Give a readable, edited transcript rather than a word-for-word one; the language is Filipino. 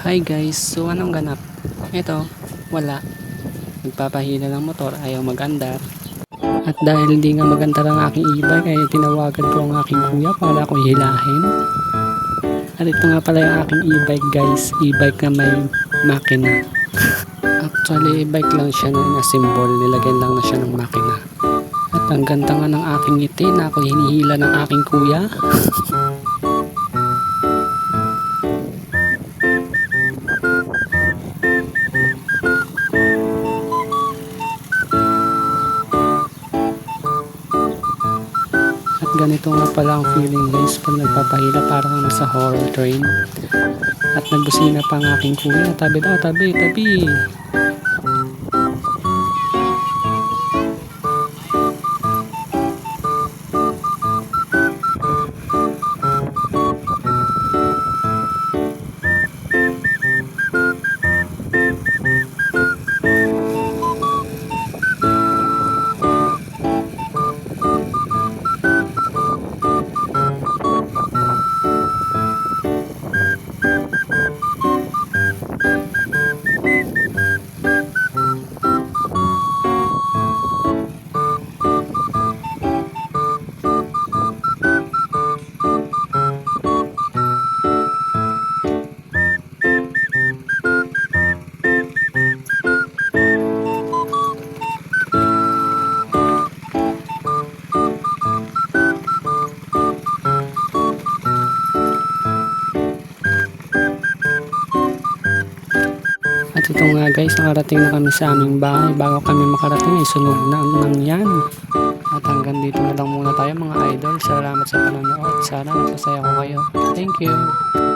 Hi guys, so anong ganap? Ito, wala. Nagpapahila ng motor, ayaw magandar. At dahil hindi nga magandar ang aking e-bike, ay tinawagan ko ang aking kuya para ko hilahin. At ito nga pala yung aking e-bike guys, e-bike na may makina. Actually, e-bike lang siya na symbol, nilagyan lang na siya ng makina. At ang ganda nga ng aking ngiti na ako hinihila ng aking kuya. At ganito nga pala ang feeling guys pag nagpapahila, parang nasa horror train. At nagbusina pa ang aking kuya, tabi daw, tabi, tabi. At ito nga guys, nakarating na kami sa aming bahay. Bago kami makarating ay sunog na nang yan. At hanggang dito na lang muna tayo mga idol. Salamat sa panonood. Sana napasaya ko kayo. Thank you.